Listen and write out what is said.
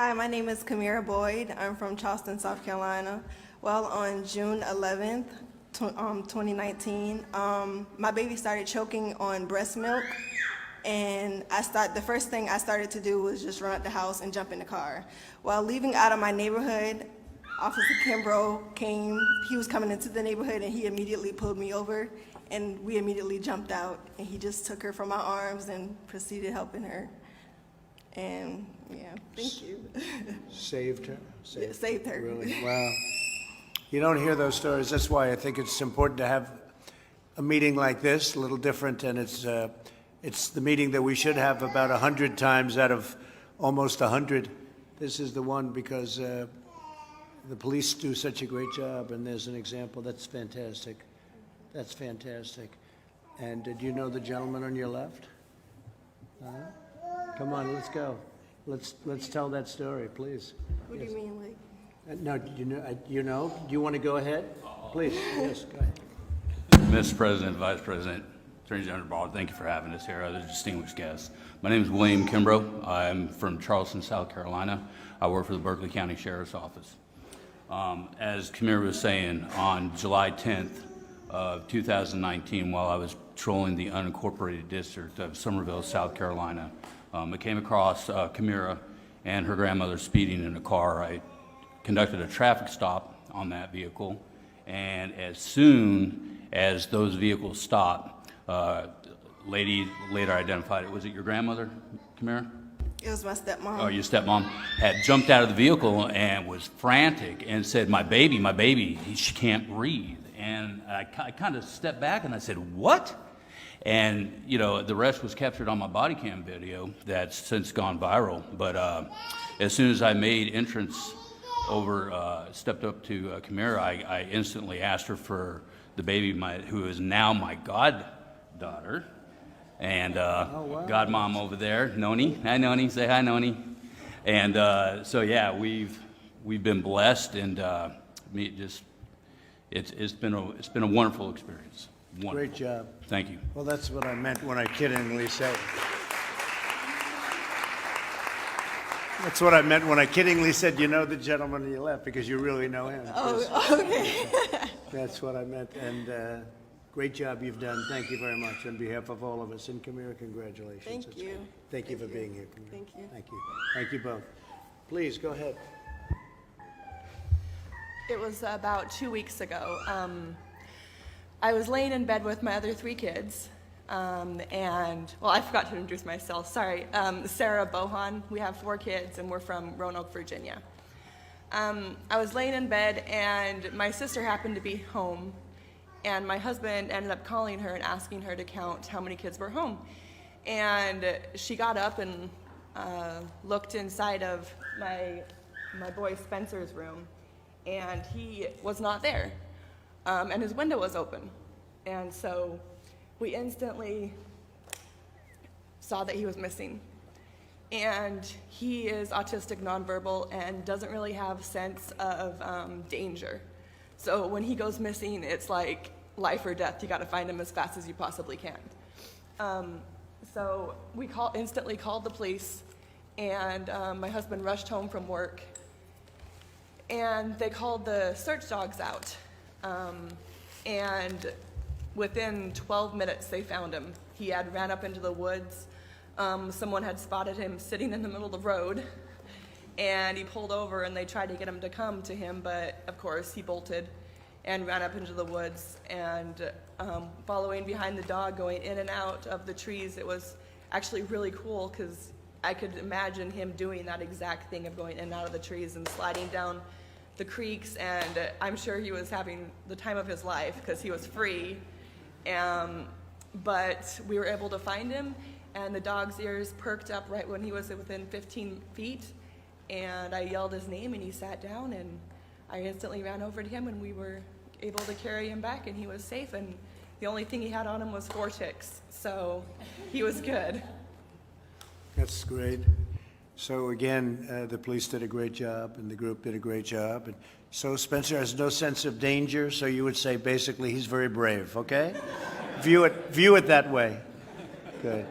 Hi, my name is Kamira Boyd. I'm from Charleston, South Carolina. Well, on June 11th, 2019, my baby started choking on breast milk, and the first thing I started to do was just run out the house and jump in the car. While leaving out of my neighborhood, Officer Kimbrough came. He was coming into the neighborhood, and he immediately pulled me over, and we immediately jumped out, and he just took her from my arms and proceeded helping her. And yeah, thank you. Saved her? Yeah, saved her. Really? Wow. You don't hear those stories. That's why I think it's important to have a meeting like this, a little different, and it's the meeting that we should have about 100 times out of almost 100. This is the one because the police do such a great job, and there's an example. That's fantastic. That's fantastic. And do you know the gentleman on your left? Come on, let's go. Let's tell that story, please. What do you mean, like? No, you know? Do you want to go ahead? Please, yes, go ahead. Mr. President, Vice President, Attorney General Ball, thank you for having us here, other distinguished guests. My name is William Kimbrough. I'm from Charleston, South Carolina. I work for the Berkeley County Sheriff's Office. As Kamira was saying, on July 10th of 2019, while I was patrolling the unincorporated district of Summerville, South Carolina, I came across Kamira and her grandmother speeding in a car. I conducted a traffic stop on that vehicle, and as soon as those vehicles stopped, lady later identified it. Was it your grandmother, Kamira? It was my stepmom. Oh, your stepmom had jumped out of the vehicle and was frantic and said, my baby, she can't breathe. And I kind of stepped back and I said, what? And, you know, the rest was captured on my body cam video that's since gone viral. But as soon as I made entrance over, stepped up to Kamira, I instantly asked her for the baby, who is now my goddaughter. And wow. godmom over there, Noni. Hi, Noni. Say hi, Noni. And so, yeah, we've been blessed, and it's been a wonderful experience. Wonderful. Great job. Thank you. Well, that's what I meant when I kiddingly said. That's what I meant when I kiddingly said, you know the gentleman on your left, because you really know him. Oh, okay. That's what I meant. And great job you've done. Thank you very much on behalf of all of us. And Kamira, congratulations. Thank you. Thank you for being here, Kamira. Thank you. Thank you. Thank you both. Please, go ahead. It was about 2 weeks ago. I was laying in bed with my other 3 kids, and, well, I forgot to introduce myself, sorry. Sarah Bohan, we have 4 kids, and we're from Roanoke, Virginia. I was laying in bed, and my sister happened to be home, and my husband ended up calling her and asking her to count how many kids were home. And she got up and looked inside of my boy Spencer's room, and he was not there. And his window was open. And so we instantly saw that he was missing. And he is autistic nonverbal and doesn't really have sense of danger. So when he goes missing, it's like life or death. You gotta find him as fast as you possibly can. So we instantly called the police, and my husband rushed home from work, and they called the search dogs out. And within 12 minutes, they found him. He had ran up into the woods. Someone had spotted him sitting in the middle of the road, and he pulled over, and they tried to get him to come to him, but of course he bolted and ran up into the woods. And following behind the dog, going in and out of the trees, it was actually really cool, because I could imagine him doing that exact thing of going in and out of the trees and sliding down the creeks, and I'm sure he was having the time of his life because he was free. But we were able to find him, and the dog's ears perked up right when he was within 15 feet, and I yelled his name, and he sat down, and I instantly ran over to him, and we were able to carry him back, and he was safe, and the only thing he had on him was 4 ticks, so he was good. That's great. So again, the police did a great job, and the group did a great job. And so Spencer has no sense of danger, so you would say basically he's very brave, okay? View it that way. Good.